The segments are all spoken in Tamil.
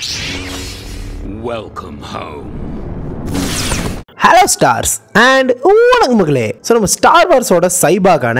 Welcome home. Hello stars and வணக்கம் மக்களே. ஸோ நம்ம ஸ்டார் வார்ஸோட சைபாகான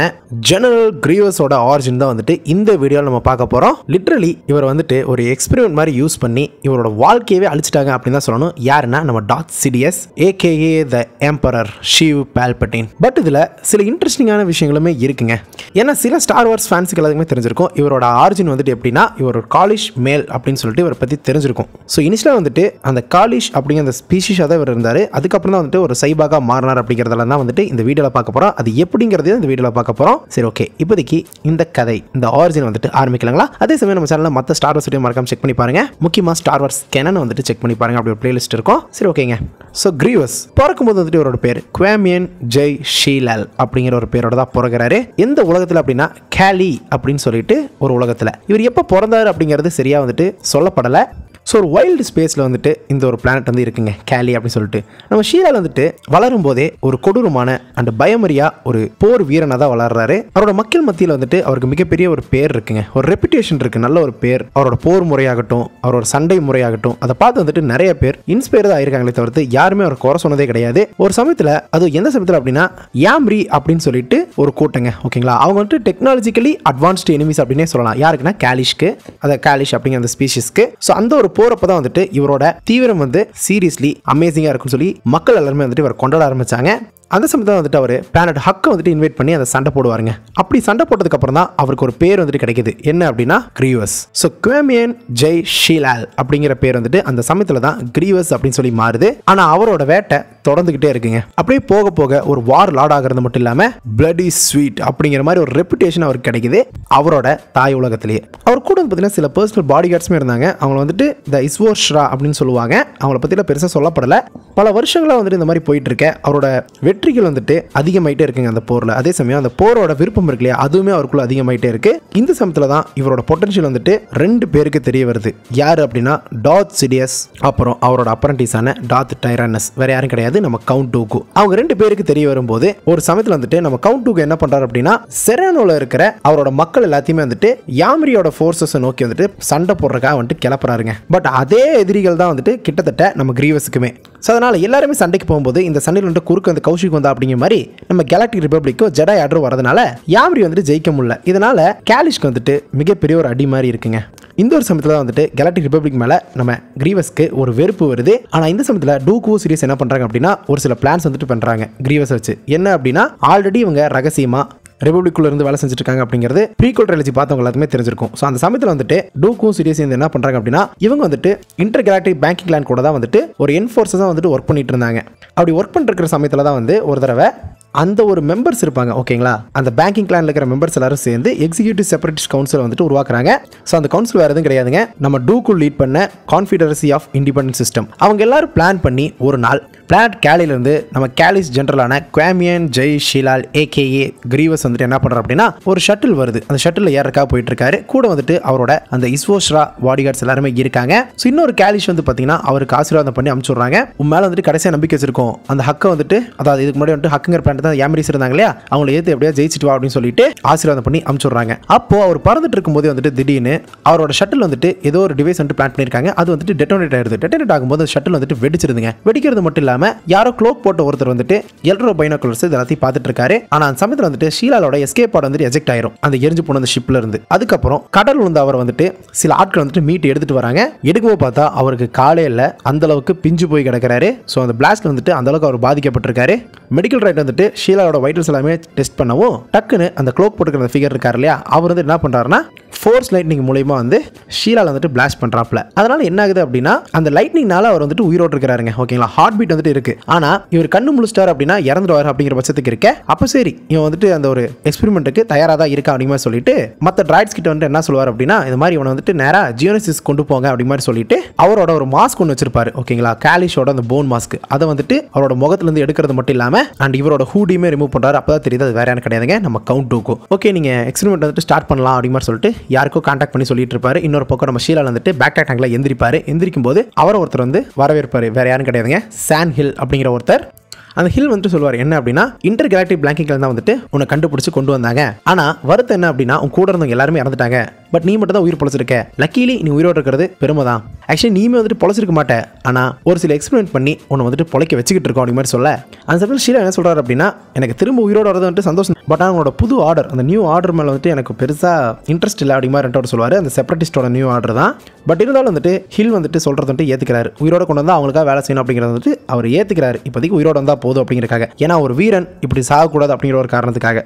ஜெனரல் கிரீவஸோட ஆரிஜின் தான் வந்துட்டு இந்த வீடியோவில் நம்ம பார்க்க போகிறோம். லிட்ரலி இவர் வந்துட்டு ஒரு எக்ஸ்பெரிமெண்ட் மாதிரி யூஸ் பண்ணி இவரோட வாழ்க்கையவே அழிச்சிட்டாங்க அப்படின்னு தான் சொல்லணும். யாருன்னா நம்ம Darth Sidious AKA the emperor Sheev Palpatine. But இதில் சில இன்ட்ரெஸ்டிங்கான விஷயங்களுமே இருக்குங்க. ஏன்னா சில ஸ்டார் வார்ஸ் ஃபேன்ஸுக்கு எல்லாத்துக்குமே தெரிஞ்சிருக்கும் இவரோட ஆரிஜின் வந்துட்டு எப்படின்னா இவர் ஒரு காலிஷ் மேல் அப்படின்னு சொல்லிட்டு இவரை பற்றி தெரிஞ்சிருக்கும். ஸோ இனிஷியலாக வந்துட்டு அந்த காலிஷ் அப்படிங்கிற அந்த ஸ்பீஷிஸாக தான் இவர் இருந்தார். அதுக்கப்புறம் தான் வந்துட்டு ஒரு சைபாகா மாறினார் அப்படிங்கிறதெல்லாம் தான் வந்துட்டு இந்த வீடியோவில் பார்க்க போகிறோம். அது எப்படிங்கிறதையும் இந்த வீடியோவில் பார்க்க போகிறோம். சரி, ஓகே, இப்போதைக்கு இந்த கதை இந்த ஆரிஜின் வந்துட்டு ஆரம்பிக்கலாங்களா? அதே சமயம் நம்ம சேனலில் மற்ற ஸ்டார் வார்ஸ் வீடியோ மறக்காம செக் பண்ணி பாருங்க. முக்கியமாக ஸ்டார் வார்ஸ் கேனன் வந்துட்டு செக் பண்ணி பாருங்க. அப்படி ஒரு பிளேலிஸ்ட் இருக்கும். சரி, ஓகேங்க. ஸோ கிரீவஸ் பிறக்கும்போது வந்துட்டு இவரோட பேர் குவாமியன் ஜெய் ஷீலால் அப்படிங்கிற ஒரு பேரோட தான் பிறகுறாரு. எந்த உலகத்தில் அப்படின்னா கேலி அப்படின்னு சொல்லிட்டு ஒரு உலகத்தில். இவர் எப்போ பிறந்தாரு அப்படிங்கிறது சரியா வந்துட்டு சொல்லப்படலை. ஸோ ஒரு வைல்டு ஸ்பேஸில் வந்துட்டு இந்த ஒரு பிளானட் வந்து இருக்குங்க, கேலி அப்படின்னு சொல்லிட்டு. நம்ம ஷீலால் வந்துட்டு வளரும் போதே ஒரு கொடூரமான அண்ட் பயமரியா ஒரு போர் வீரனாக தான் வளர்றாரு. அவரோட மக்கள் மத்தியில் வந்துட்டு அவருக்கு மிகப்பெரிய ஒரு பேர் இருக்குங்க, ஒரு ரெப்புடேஷன் இருக்கு, நல்ல ஒரு பேர். அவரோட போர் முறையாகட்டும், அவரோட சண்டை முறையாகட்டும், அதை பார்த்து வந்துட்டு நிறைய பேர் இன்ஸ்பயர் தான் ஆயிருக்காங்களே தவிர்த்து யாருமே அவர் குறை சொன்னதே கிடையாது. ஒரு சமயத்தில், அது எந்த சமயத்தில் அப்படின்னா யாம்ரி அப்படின்னு சொல்லிட்டு ஒரு கூட்டங்க, ஓகேங்களா. அவங்க வந்துட்டு டெக்னாலஜிக்கலி அட்வான்ஸ்டு எனிமீஸ் அப்படின்னே சொல்லலாம். யாருக்குன்னா கேலிஷ்க்கு, அதை கேலிஷ் அப்படிங்கிற அந்த ஸ்பீஷிஸ்க்கு. ஸோ அந்த ஒரு போறப்ப தான் வந்துட்டு இவரோட தீவிரம் வந்து சீரியஸ்லி அமேசிங்கா இருக்குன்னு சொல்லி மக்கள் எல்லாருமே வந்துட்டு இவர் கொண்டாட ஆரம்பிச்சாங்க. அந்த சமயத்தில் வந்துட்டு அவர் பிளானட் ஹக்கை வந்துட்டு இன்வைட் பண்ணி அதை சண்டை போடுவாருங்க. அப்படி சண்டை போட்டதுக்கு அப்புறம் தான் அவருக்கு ஒரு பேர் வந்துட்டு கிடைக்குது. என்ன அப்படின்னா கிரீவஸ். ஸோ குவாமியன் ஜெய் ஷீலால் அப்படிங்கிற பேர் வந்துட்டு அந்த சமயத்தில் தான் கிரீவஸ் அப்படின்னு சொல்லி மாறுது. ஆனால் அவரோட வேட்டை தொடர்ந்துகிட்டே இருக்குங்க. அப்படியே போக போக ஒரு வார் லார்ட் ஆகிறது மட்டும் இல்லாமல் பிளடி ஸ்வீட் அப்படிங்கிற மாதிரி ஒரு ரெப்புடேஷன் அவருக்கு கிடைக்குது அவரோட தாய் உலகத்திலேயே. அவர் கூட பார்த்தீங்கன்னா சில பர்சனல் பாடி கார்ட்ஸுமே இருந்தாங்க. அவங்க வந்துட்டு த இஸ்வோர்ஷ்ரா அப்படின்னு சொல்லுவாங்க. அவங்கள பற்றிலாம் பெருசாக சொல்லப்படலை. பல வருஷங்களாக வந்துட்டு இந்த மாதிரி போயிட்டு இருக்க அவரோட வெற்றிகள் வந்துட்டு அதிகமாயிட்டே இருக்குங்க அந்த போரில். அதே சமயம் அந்த போரோட விருப்பம் இருக்கு இல்லையா, அதுவுமே அவருக்குள்ள அதிகமாயிட்டே இருக்கு. இந்த சமயத்தில் தான் இவரோட பொட்டன்ஷியல் வந்துட்டு ரெண்டு பேருக்கு தெரிய வருது. யார் அப்படின்னா டார்த் சிடியஸ், அப்புறம் அவரோட அப்ரண்டிஸான டார்த் டைரானஸ். வேற யாரும் கிடையாது, நம்ம கவுண்ட் டூக்கு. அவங்க ரெண்டு பேருக்கு தெரிய வரும்போது ஒரு சமயத்தில் வந்துட்டு நம்ம கவுண்ட் டூக்கு என்ன பண்றாரு அப்படின்னா செரானோல இருக்கிற அவரோட மக்கள் எல்லாத்தையுமே வந்துட்டு யாம்ரியோட ஃபோர்ஸஸ் நோக்கி வந்துட்டு சண்டை போடுறதுக்காக வந்துட்டு கிளப்புறாருங்க. பட் அதே எதிரிகள் தான் வந்துட்டு கிட்டத்தட்ட நம்ம கிரீவஸுக்குமே. ஸோ அதனால எல்லாருமே சண்டைக்கு போகும்போது இந்த சண்டையில் வந்துட்டு குறுக்கு அந்த கௌஷிக் வந்தா அப்படிங்கிற மாதிரி நம்ம கேலக்டிக் ரிபப்ளிக்கோ ஜெடாய் ஆர்டர் வரதுனால யாம்ரி வந்துட்டு ஜெயிக்க முடியல. இதனால கேலிஷ்க்கு வந்துட்டு மிகப்பெரிய ஒரு அடி மாதிரி இருக்குங்க. இந்த ஒரு சமயத்தில் தான் வந்துட்டு கேலக்டிக் ரிபப்ளிக் மேலே நம்ம கிரீவஸ்க்கு ஒரு வெறுப்பு வருது. ஆனால் இந்த சமயத்தில் டூக்கு சீரியஸ் என்ன பண்ணுறாங்க அப்படின்னா ஒரு சில பிளான்ஸ் வந்துட்டு பண்ணுறாங்க கிரீவஸ் வச்சு. என்ன அப்படின்னா ஆல்ரெடி இவங்க ரகசியமாக ரிபப்ளிக்குள்ள இருந்து வேலை செஞ்சுட்டு இருக்காங்க அப்படிங்கிறது ப்ரீக்வல் ட்ரைலஜி பார்த்தவங்க எல்லாத்துமே தெரிஞ்சிருக்கும். ஸோ அந்த சமயத்தில் வந்துட்டு டூக்கும் சீரியஸ் என்ன பண்ணுறாங்க அப்படின்னா இவங்க வந்துட்டு இன்டர் கேலக்டிக் பேங்கிங் கிளான் கூட தான் வந்துட்டு ஒரு என்ஃபோர்ஸஸாக வந்துட்டு ஒர்க் பண்ணிட்டு இருந்தாங்க. அப்படி ஒர்க் பண்ணிருக்கிற சமயத்தில் தான் வந்து ஒரு தடவை அந்த ஒரு மெம்பர்ஸ் இருப்பாங்க, ஓகேங்களா. அந்த பேங்கிங் கிளான்ல இருக்கிற மெம்பர்ஸ் எல்லாரும் சேர்ந்து எக்ஸிக்யூட்டிவ் செப்பரேட்டிஸ்ட் கவுன்சில் வந்துட்டு உருவாக்குறாங்க. ஸோ அந்த கவுன்சில் வேறு எதுவும் கிடையாதுங்க, நம்ம டூக்கு லீட் பண்ண கான்ஃபெடரசி ஆஃப் இண்டிபெண்டன்ட் சிஸ்டம். அவங்க எல்லாரும் பிளான் பண்ணி ஒரு நாள் பிளானட் கேலிலிருந்து நம்ம கேலிஸ் ஜெனரலான குவாமியன் ஜெய் ஷீலால் ஏகேஏ கிரீவஸ் வந்துட்டு என்ன பண்ணுறாரு அப்படின்னா ஒரு ஷட்டில் வருது. அந்த ஷட்டில் ஏறக்கா போயிட்டு இருக்காரு. கூட வந்துட்டு அவரோட அந்த இஸ்வோஷ்ரா பாடி கார்ட்ஸ் எல்லாருமே இருக்காங்க. ஸோ இன்னொரு கேலிஷ் வந்து பார்த்தீங்கன்னா அவருக்கு ஆசீர்வாதம் பண்ணி அனுப்பிச்சுடுறாங்க. உண்மையில வந்துட்டு கடைசியாக நம்பிக்கை வச்சிருக்கோம் அந்த ஹக்கை வந்துட்டு, அதாவது இதுக்கு முன்னாடி வந்துட்டு ஹக்குங்கிற பிளானட் தான் யாம்ரிஸ் இருந்தாங்க இல்லையா, அவங்களை ஏற்று எப்படியா ஜெயிச்சிட்டு வா அப்படின்னு சொல்லிட்டு ஆசீர்வாதம் பண்ணி அனுப்பிச்சுடுறாங்க. அப்போ அவர் பறந்துட்டு இருக்கும்போது வந்துட்டு திடீர்னு அவரோட ஷட்டில் வந்துட்டு ஏதோ ஒரு டிவைஸ் வந்துட்டு பிளான் பண்ணியிருக்காங்க. அது வந்துட்டு டெட்டோனேட் ஆயிடுது. டெட்டோனேட் ஆகும்போது ஷட்டில் வந்துட்டு வெடிச்சிருதுங்க. வெடிக்கிறது மட்டும் இல்லாம யாரோ க்ளோக் போட்ட ஒருத்தர் வந்துட்டு எல்ட்ரோ பைனாகுலர்ஸ் எல்லாத்தையும் பார்த்துட்டு இருக்காரு. ஆனா அந்த சமயத்தில் வந்துட்டு ஷீலாலோட எஸ்கேப் ஆட் வந்துட்டு எஜெக்ட் ஆயிரும் அந்த எரிஞ்சு போன அந்த ஷிப்ல இருந்து. அதுக்கப்புறம் கடல் வந்து அவர் வந்துட்டு சில ஆட்கள் வந்துட்டு மீட் எடுத்துட்டு வராங்க. எடுக்கும்போது பார்த்தா அவருக்கு காலே இல்ல, அந்த அளவுக்கு பிஞ்சு போய் கிடக்கிறாரு. ஸோ அந்த பிளாஸ்ட்ல வந்துட்டு அந்த அளவுக்கு அவர் பாதிக்கப்பட்டிருக்காரு. மெடிக்கல் ரைட் வந்துட்டு ஷீலாலோட வைட்டல்ஸ் எல்லாமே டெஸ்ட் பண்ணவும் டக்குன்னு அந்த க்ளோக் போட்டுக்கிற ஃபிகர் இருக்காரு இல்லையா, அவர் வந்து என்ன பண்றாருன்னா ஃபோர்ஸ் லைட்னிங் மூலமா வந்து ஷீலால வந்துட்டு பிளாஸ்ட் பண்றாப்ல. அதனால என்ன ஆகுது அப்படின்னா அந்த லைட்னிங்னால அவர் வந்துட்டு உயிரோடு இருக்கிறாருங்க, ஓகேங்களா. ஹார்ட் பீட் வந்துட்டு இருக்கு. ஆனா இவர் கண்ணு முழிச்சிட்டாரு அப்படின்னா இறந்துடுவார் அப்படிங்கிற பட்சத்துக்கு இருக்க. அப்ப சரி, இவன் வந்துட்டு அந்த ஒரு எக்ஸ்பெரிமெண்ட்டுக்கு தயாரா தான் இருக்கா அப்படிங்கிற மாதிரி சொல்லிட்டு மற்ற டிராய்ட்ஸ் கிட்ட வந்துட்டு என்ன சொல்லுவார் அப்படின்னா இந்த மாதிரி இவனை வந்துட்டு நேரா ஜியோனிசிஸ் கொண்டு போங்க அப்படி மாதிரி சொல்லிட்டு அவரோட ஒரு மாஸ்க் ஒன்று வச்சிருப்பாரு, ஓகேங்களா. கேலிஷோட அந்த போன் மாஸ்க். அதை வந்துட்டு அவரோட முகத்துல இருந்து எடுக்கிறது மட்டும் இல்லாம அண்ட் இவரோட ஹூடியுமே ரிமூவ் பண்றாரு. அப்பதான் தெரியுது அது வேற யாரும் கிடையாதுங்க, நம்ம கவுண்ட் டூக்கு. ஓகே, நீங்க எக்ஸ்பெரிமெண்ட் வந்துட்டு ஸ்டார்ட் பண்ணலாம் அப்படி மாதிரி சொல்லிட்டு யாருக்கோ கான்டாக்ட் பண்ணி சொல்லிட்டு இருப்பாரு. இன்னொரு பக்கம் நம்ம ஷீலால் வந்துட்டு பேக் டேங்க்ல எந்திரிப்பாரு. எந்திரிக்கும் போது அவரை ஒருத்தர் வந்து வரவேற்பாரு. வேற யாரும் கிடையாதுங்க, சான் ஹில் அப்படிங்கிற ஒருத்தர். அந்த ஹில் வந்துட்டு சொல்லுவார் என்ன அப்படின்னா இன்டர் கேலக்டிக் பிளாங்கிங்ல தான் வந்துட்டு உன்னை கண்டுபிடிச்சு கொண்டு வந்தாங்க. ஆனா வருத்தம் என்ன அப்படின்னா உன் கூட இருந்தவங்க எல்லாருமே இறந்துட்டாங்க. பட் நீ மட்டும் தான் உயிர் பொழைச்சிருக்க, லக்கிலி நீ உயிரோடு இருக்கிறது பெருமை தான். ஆக்சுவலி நீமே வந்துட்டு பொழைச்சிருக்க மாட்டேன், ஆனால் ஒரு சில எக்ஸ்பெரிமெண்ட் பண்ணி உன்னை வந்துட்டு பொழைக்க வச்சுக்கிட்டு இருக்கோம் அப்படி மாதிரி சொல்ல, அந்த சமயத்தில் ஷீலா என்ன சொல்கிறார் அப்படின்னா, எனக்கு திரும்ப உயிரோடு வரது வந்துட்டு சந்தோஷம், பட் அவங்களோட புது ஆர்டர், அந்த நியூ ஆர்டர் மேலே வந்துட்டு எனக்கு பெருசாக இன்ட்ரெஸ்ட் இல்லை அப்படி மாதிரி சொல்லுவார். அந்த செப்பரேட்டிஸ்டோட நியூ ஆர்டர் தான். பட் இருந்தாலும் வந்துட்டு ஹில் வந்துட்டு சொல்கிறது வந்துட்டு ஏற்றுக்கிறாரு. உயிரோட கொண்டு வந்தால் அவங்களுக்காக வேலை செய்யணும் அப்படிங்கிறது வந்துட்டு அவர் ஏற்றுக்கிறாரு. இப்போதைக்கு உயிரோடு வந்தால் போதும் அப்படிங்கிறக்காக, ஏன்னா ஒரு வீரன் இப்படி சாகக்கூடாது அப்படிங்கிற ஒரு காரணத்துக்காக.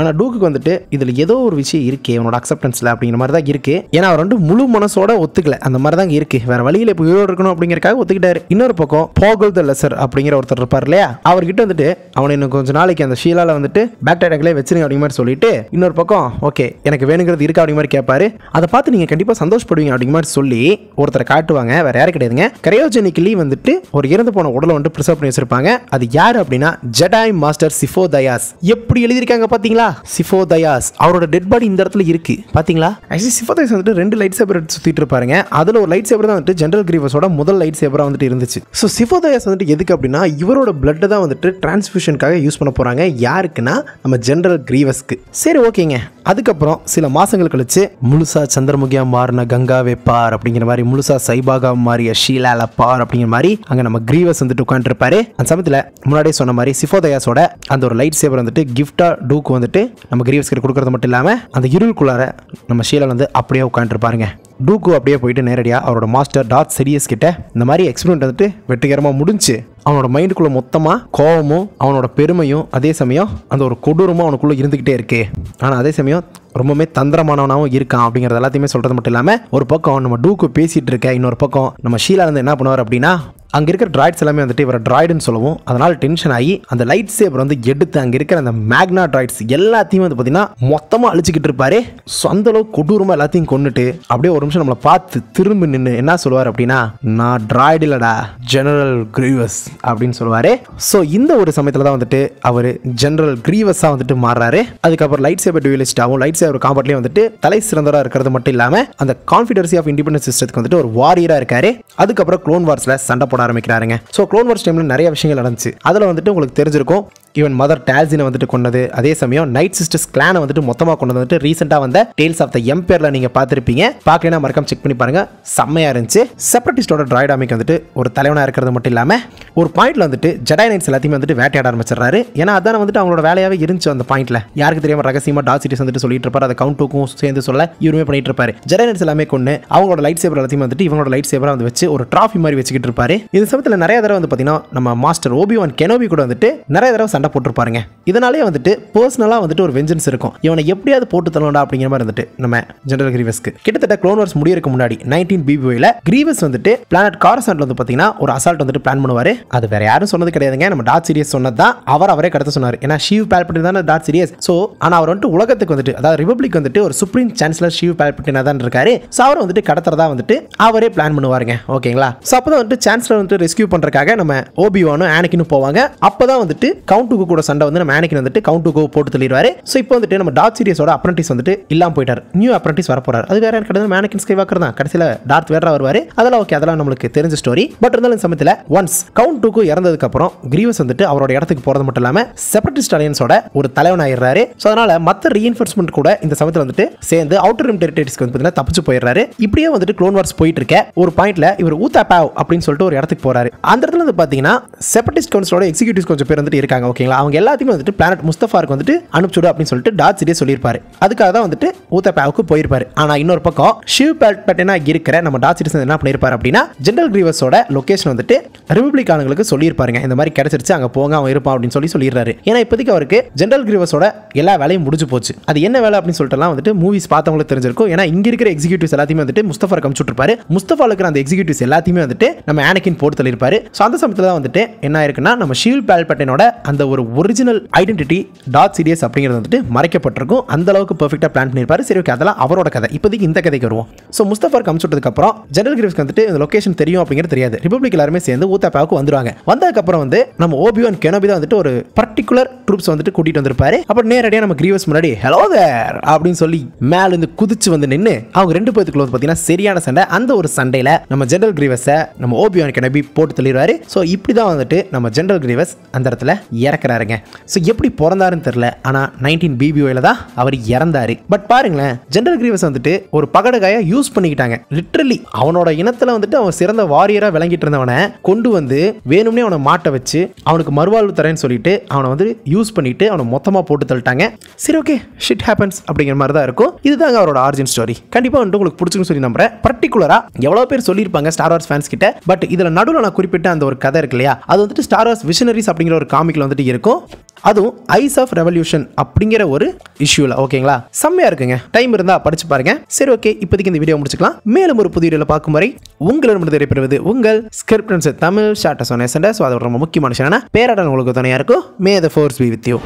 ஆனால் டூக்கு வந்துட்டு இதில் ஏதோ ஒரு விஷயம் இருக்குது அவனோட அக்செப்டன்ஸில் அப்படிங்கிற மாதிரி தான் இருக்குது. ஏன்னா அவர் வந்து முழு மனசோட ஒத்துக்கல, அந்த மாதிரி தான் இருக்குது, வேறு வழியில் இப்போ உயிரோடு இருக்கணும் அப்படிங்கிறக்காக ஒத்துக்கிட்டாரு. இன்னொரு பக்கம் போகல் த லெசர் அப்படிங்கிற ஒருத்தர் இருப்பார் இல்லையா, அவர்கிட்ட வந்துட்டு அவனை இன்னும் கொஞ்சம் நாளைக்கு அந்த ஷீலாவில் வந்துட்டு பேக்டீரியாக்களே வச்சிருங்க அப்படிங்கிற மாதிரி சொல்லிட்டு, இன்னொரு பக்கம் ஓகே எனக்கு வேணுங்கிறது இருக்கா அப்படிங்கிற மாதிரி கேட்பாரு. அதை பார்த்து நீங்கள் கண்டிப்பாக சந்தோஷப்படுவீங்க அப்படிங்கிற மாதிரி சொல்லி ஒருத்தரை காட்டுவாங்க. வேறு யாரும் கிடையாதுங்க, கிரையோஜெனிக்கலி வந்துட்டு ஒரு இறந்து போன உடலை வந்துட்டு ப்ரிசர்வ் பண்ணி வச்சிருப்பாங்க. அது யார் அப்படின்னா ஜெடாய் மாஸ்டர் சிஃபோ தயாஸ். எப்படி எழுதியிருக்காங்க பார்த்தீங்களா, சிஃபோ தயாஸ். அவரோட டெட் பாடி இந்த இடத்துல இருக்கு பாத்தீங்களா. ஆக்சுவலி சிஃபோ தயாஸ் வந்துட்டு 2 லைட் சேபர் சுத்திட்டு இருப்பாருங்க. அதுல ஒரு லைட் சேபர் தான் வந்துட்டு ஜெனரல் கிரீவஸோட முதல் லைட் சேபரா வந்துட்டு இருந்துச்சு. ஸோ சிஃபோ தயாஸ் வந்துட்டு எதுக்கு அப்படின்னா இவரோட பிளட் தான் வந்துட்டு டிரான்ஸ்ஃபியூஷனுக்காக யூஸ் பண்ண போறாங்க. யாருக்குன்னா நம்ம ஜெனரல் கிரீவஸ்க்கு. சரி ஓகேங்க. அதுக்கப்புறம் சில மாசங்கள் கழிச்சு முழுசா சந்திரமுகியா மாறின கங்காவே பார் அப்படிங்கிற மாதிரி, முழுசா சைபாகா மாறிய ஷீலால பார் அப்படிங்கிற மாதிரி அங்க நம்ம கிரீவஸ் வந்துட்டு உட்காந்துருப்பாரு. அந்த சமயத்துல முன்னாடியே சொன்ன மாதிரி சிஃபோ தயாஸோட அந்த ஒரு லைட் சேபர் வந்துட்டு கிஃப்டா டூக்கு வந்துட்டு நம்ம கிரீவஸ் கிட்ட கொடுக்கறது மட்டும் இல்லாம அந்த இருளுக்குள்ளார நம்ம ஷீலா வந்து அப்படியே உட்காந்துருப்பாருங்க. டூக்கு அப்படியே போயிட்டு நேரடியாக அவரோட மாஸ்டர் டார்த் சிடியஸ் கிட்ட இந்த மாதிரி எக்ஸ்பெரிமெண்ட் வந்துட்டு வெற்றிகரமாக முடிஞ்சு அவனோட மைண்டுக்குள்ள மொத்தமாக கோவமும் அவனோட பெருமையும் அதே சமயம் அந்த ஒரு கொடூரமும் அவனுக்குள்ள இருந்துகிட்டே இருக்கு. ஆனால் அதே சமயம் ரொம்பவே தந்திரமானவனாகவும் இருக்கான் அப்படிங்கிறது எல்லாத்தையுமே சொல்றது மட்டும் இல்லாமல் ஒரு பக்கம் நம்ம டூக்கு பேசிட்டு இருக்க, இன்னொரு பக்கம் நம்ம ஷீலா வந்து என்ன பண்ணுவார் அப்படின்னா அங்கே இருக்கிற ட்ராய்ட்ஸ் எல்லாமே வந்துட்டு இவரை ட்ராய்டுன்னு சொல்லுவோம். அதனால் டென்ஷன் ஆகி அந்த லைட் சேபர் வந்து எடுத்து அங்கே இருக்கிற அந்த மேக்னா ட்ராய்ட்ஸ் எல்லாத்தையும் வந்து பார்த்தீங்கன்னா மொத்தமாக அழிச்சிக்கிட்டு இருப்பாரு. அந்த அளவுக்கு கொடூரமாக எல்லாத்தையும் கொண்டுட்டு அப்படியே ஒரு நிமிஷம் நம்மளை பார்த்து திரும்பி நின்று என்ன சொல்லுவார் அப்படின்னா, நான் ட்ராய்டு இல்லடா ஜெனரல் கிரீவஸ் அப்படின்னு சொல்லுவாரு. ஸோ இந்த ஒரு சமயத்தில் தான் வந்துட்டு அவர் ஜெனரல் கிரீவஸாக வந்துட்டு மாறுறாரு. அதுக்கப்புறம் லைட் சேபர் டியூலிஸ்டாகவும் லைட் சேபர் காம்பட்லேயும் வந்துட்டு தலை சிறந்தவராக இருக்கிறது மட்டும் இல்லாமல் அந்த கான்ஃபிடன்சி ஆஃப் இண்டிபெண்டன்ஸ் சிஸ்டத்துக்கு வந்துட்டு ஒரு வாரியராக இருக்காரு. அதுக்கப்புறம் க்ளோன் வார்ஸில் சண்டை போட ஆரம்பிக்கிறாருங்க. ஸோ க்ளோன் வார்ஸ் டைமில் நிறைய விஷயங்கள் நடந்துச்சு. அதில் வந்துட்டு உங்களுக்கு தெரிஞ்சிருக்கும் ஈவன் மதர் டால்சினை வந்துட்டு கொண்டது, அதே சமயம் நைட் சிஸ்டர்ஸ் கிளானை வந்துட்டு மொத்தமாக கொண்டது வந்துட்டு ரீசெண்டாக வந்த டேல்ஸ் ஆஃப் த எம்பையர்ல நீங்க பார்த்துருப்பீங்க. பார்க்கலனா மறக்காம செக் பண்ணி பாருங்க, செம்மையா இருந்துச்சு. செப்பரேட்டிஸ்டோட ட்ராய்ட் ஆர்மிக்கு வந்துட்டு ஒரு தலைவனாக இருக்கிறது மட்டும் இல்லாமல் ஒரு பாயிண்ட்ல வந்துட்டு ஜெடாய் நைட்ஸ் எல்லாத்தையுமே வந்துட்டு வேட்டையாட ஆரம்பிச்சிடறாரு. ஏன்னா அதான் வந்துட்டு அவங்களோட வேலையாகவே இருந்துச்சு. அந்த பாயிண்ட்ல யாருக்கு தெரியாம ரகசியமா டார்த் சிடியஸ் வந்துட்டு சொல்லிட்டு இருப்பாரு. அதை கவுண்ட்டுக்கும் சேர்ந்து சொல்ல இவருமே பண்ணிட்டு இருப்பாரு. ஜெடாய் நைட்ஸ் எல்லாமே கொண்டு அவங்களோட லைட் சேவர் எல்லாத்தையும் வந்துட்டு இவங்களோட லைட் சேவரா வந்து வச்சு ஒரு டிராஃபி மாதிரி வச்சுக்கிட்டு இருப்பாரு. இந்த சமயத்தில் நிறைய தடவை வந்து பார்த்தீங்கன்னா நம்ம மாஸ்டர் ஓபி-வான் கெனோபி கூட வந்துட்டு நிறைய தடவை சண்டை போட்டுருப்பாருங்க. இதனாலே வந்துட்டு பர்சனலா வந்துட்டு ஒரு வெஞ்சன்ஸ் இருக்கும். இவனை எப்படியாவது போட்டு தள்ளணும்டா அப்படிங்கிற மாதிரி வந்துட்டு நம்ம ஜெனரல் கிரீவஸ்க்கு கிட்டத்தட்ட க்ளோன் வார்ஸ் முடியறதுக்கு முன்னாடி 19 BBY-ல கிரீவஸ் வந்துட்டு பிளானட் காரசான்ட்ல வந்து பாத்தீங்கன்னா ஒரு அசால்ட் வந்துட்டு பிளான் பண்ணுவாரு. அது வேற யாரும் சொன்னது கிடையாதுங்க, நம்ம டார்த் சிடியஸ் சொன்னதான். அவரே கடத்த சொன்னார். ஏன்னா ஷீவ் பால்பட்டின் தான் டார்த் சிடியஸ். சோ ஆனா அவர் வந்துட்டு உலகத்துக்கு வந்துட்டு அதாவது ரிபப்ளிக் வந்துட்டு ஒரு சுப்ரீம் சான்சலர் ஷீவ் பால்பட்டினா தான் இருக்காரு. சோ அவர் வந்துட்டு கடத்துறதா வந்துட்டு அவரே பிளான் பண்ணுவாருங்க. ஓகேங்களா. சோ அப்பதான் வந்துட்டு சான்சலர் வந்துட்டு ரெஸ்கியூ பண்றதுக்காக நம்ம ஓபி-வானும் ஆனக்கினும் போவாங்க. அப்பதான் வந்துட்டு கவுண்ட்டுக்கு கூட சண்டை வந்து நம்ம ஆனக்கின் வந்துட்டு கவுண்ட்டுக்கு போட்டு தள்ளிடுவாரு. சோ இப்போ வந்துட்டு நம்ம டார்த் சிடியஸோட அப்ரண்டிஸ் வந்துட்டு இல்லாம போயிட்டார். நியூ அப்ரண்டிஸ் வர போறாரு. அது வேற கிடையாது, ஆனக்கின் ஸ்கைவாக்கர் தான். கடைசியில டார்த் வேடரா வருவாரு. அதெல்லாம் ஓகே, அதெல்லாம் நமக்கு தெரிஞ்ச ஸ்டோரி. பட் இருந்தாலும் இந்த சமயத்துல ஒன்ஸ் கவுண்ட்டுக்கு இறந்ததுக்கு அப்புறம் கிரீவஸ் வந்துட்டு அவரோட இடத்துக்கு போறது மட்டும் இல்லாம செப்பரேட்டிஸ்ட் அலையன்ஸோட ஒரு தலைவன் ஆயிடுறாரு. சோ அதனால மத்த ரீஇன்ஃபோர்ஸ்மென்ட் கூட இந்த சமயத்துல வந்துட்டு சேர்ந்து அவுட்டர் ரிம் டெரிட்டரிஸ்க்கு வந்து பாத்தீங்கன்னா தப்பிச்சு போயிடுறாரு. இப்படியே வந்துட்டு க்ளோன் வார்ஸ் போயிட்டு இருக்க ஒரு பாயிண்ட்ல இவர் ஊத்தாபாவ் அப்படின்னு சொல்லிட்டு ஒரு இடத்துக்கு போறாரு. அந்த இடத்துல வந்து பாத்தீங்கன்னா செப்பரேட்டிஸ்ட் கவுன்சிலோட எக்ஸிக்யூட்டிவ்ஸ் கொஞ்சம் பேர் வந்துட்டு இருக்காங்க. ஓகேங்களா. அவங்க எல்லாத்தையுமே வந்துட்டு பிளானட் முஸ்தஃபாருக்கு வந்துட்டு அனுப்பிச்சுடு அப்படின்னு சொல்லிட்டு டார்த் சிடியஸ் சொல்லியிருப்பாரு. அதுக்காக தான் வந்துட்டு ஊத்தாபாவுக்கு போயிருப்பாரு. ஆனா இன்னொரு பக்கம் ஷிவ் பால்பட்டினா இருக்கிற நம்ம டார்த் சிடியஸ் என்ன பண்ணிருப்பாரு அப்படின்னா ஜெனரல் கிரீவஸோட லொகேஷன் வந்துட்டு ரிபப்ளிக் ஆளுங்களுக்கு சொல்லியிருப்பாருங்க. இந்த மாதிரி கிடைச்சிருச்சு, அங்க போங்க, அவன் இருப்பான் அப்படின்னு சொல்லிடுறாரு. ஏன்னா இப்போதைக்கு அவருக்கு ஜெனரல் கிரீவஸோட எல்லா வேலையும் முடிஞ்சு போச்சு. அது என்ன வேலை அப்படின்னு சொல்லிட்டு வந்துட்டு மூவிஸ் பார்த்தவங்களுக்கு தெரிஞ்சிருக்கும். ஏன்னா இங்க இருக்கிற எக்ஸிக்யூட்டிவ்ஸ் எல்லாத்தையுமே வந்துட்டு முஸ்தஃபாருக்கு அனுப்பிச்சுட்டு இருப்பாரு. முஸ்தஃபா இருக்கிற அந்த எக்ஸிக்யூட்டிவ்ஸ் எல்லாத்தையுமே வந்துட்டு நம்ம ஆனக்கின் போட்டு தள்ளியிருப்பாரு. ஸோ அந்த சமயத்தில் தான் வந்துட்டு என்ன ஆயிருக்குன்னா நம்ம ஷீவ் பால்பட்டினோட அந்த ஒரு ஒரிஜினல் ஐடென்டிட்டி டார்த் சிடியஸ் அப்படிங்கிறது வந்துட்டு மறைக்கப்பட்டிருக்கும். அந்த அளவுக்கு பெர்ஃபெக்ட்டா பிளான் பண்ணிருப்பாரு. சரி ஓகே, அதெல்லாம் அவரோட கதை. இப்போதைக்கு இந்த கதைக்கு வருவோம். ஸோ முஸ்தஃபாருக்கு அனுப்பிச்சுட்டதுக்கு அப்புறம் ஜெனரல் கிரீவஸ்க்கு வந்துட்டு இந்த லொகேஷன் தெரியும் அப்படிங்கிறது தெரியாது. ரிபப்ளிக் எல்லாருமே சேர்ந்து ஊத்தாபாவுக்கு வந்துருவாங்க. வந்ததுக்கு அப்புறம் வந்து நம்ம ஓபி-வான் கெனோபி தான் வந்துட்டு ஒரு பர்டிகுலர் ட்ரூப்ஸ் வந்துட்டு கூட்டிட்டு வந்திருப்பாரு. அப்புறம் நேரடியாக நம்ம கிரீவஸ் முன்னாடி ஹலோ தேர் அப்படின்னு சொல்லி மேல இருந்து குதிச்சு வந்து நின்று அவங்க ரெண்டு பேத்துக்குள்ள பார்த்தீங்கன்னா சரியான சண்டை. அந்த ஒரு சண்டையில நம்ம ஜெனரல் கிரீவஸை நம்ம ஓபி-வான் கெனோபி போட்டு தள்ளிடுவாரு. ஸோ இப்படி தான் வந்துட்டு நம்ம ஜெனரல் கிரீவஸ் அந்த இடத்துல இறக்க பிறக்கிறாருங்க. ஸோ எப்படி பிறந்தாருன்னு தெரியல, ஆனால் 19 BBOல தான் அவர் இறந்தாரு. பட் பாருங்களேன், ஜெனரல் கிரீவஸ் வந்துட்டு ஒரு பகடகாயை யூஸ் பண்ணிக்கிட்டாங்க. லிட்ரலி அவனோட இனத்தில் வந்துட்டு அவன் சிறந்த வாரியராக விளங்கிட்டு இருந்தவனை கொண்டு வந்து வேணும்னே அவனை மாட்ட வச்சு அவனுக்கு மறுவாழ்வு தரேன்னு சொல்லிட்டு அவனை வந்து யூஸ் பண்ணிட்டு அவனை மொத்தமாக போட்டு தள்ளிட்டாங்க. சரி, ஓகே, ஷிட் ஹேப்பன்ஸ் அப்படிங்கிற மாதிரி தான் இருக்கும். இதுதாங்க அவரோட ஆரிஜின் ஸ்டோரி. கண்டிப்பாக வந்துட்டு உங்களுக்கு பிடிச்சிருக்குன்னு சொல்லி நம்புறேன். பர்டிகுலராக எவ்வளோ பேர் சொல்லியிருப்பாங்க ஸ்டார் வார்ஸ் ஃபேன்ஸ் கிட்ட. பட் இதில் நடுவில் நான் குறிப்பிட்ட அந்த ஒரு கதை இருக்கு இல்லையா, அது வந்துட்டு ஸ்டார் வார்ஸ் விஷனரிஸ் அப்படிங்கிற ஒரு காமிக்ல வந்துட்டு இருக்கும். அதுவும் ஐஸ் ஆஃப் ரெவல்யூஷன் அப்படிங்கிற ஒரு இஷ்யூல. ஓகேங்களா, செம்மையா இருக்குங்க. டைம் இருந்தா படிச்சு பாருங்க. சரி, ஓகே, இப்போதைக்கு இந்த வீடியோ முடிச்சுக்கலாம். மேலும் ஒரு புதிய வீடியோல பார்க்கும் வரை உங்களிடமிருந்து விடைபெறுவது உங்கள் ஸ்கிரிப்ட் தமிழ் ஷார்ட் சொன்ன. ஸோ அது ரொம்ப முக்கியமான விஷயம். பேராடன் உங்களுக்கு துணையா இருக்கும். May the force be with you.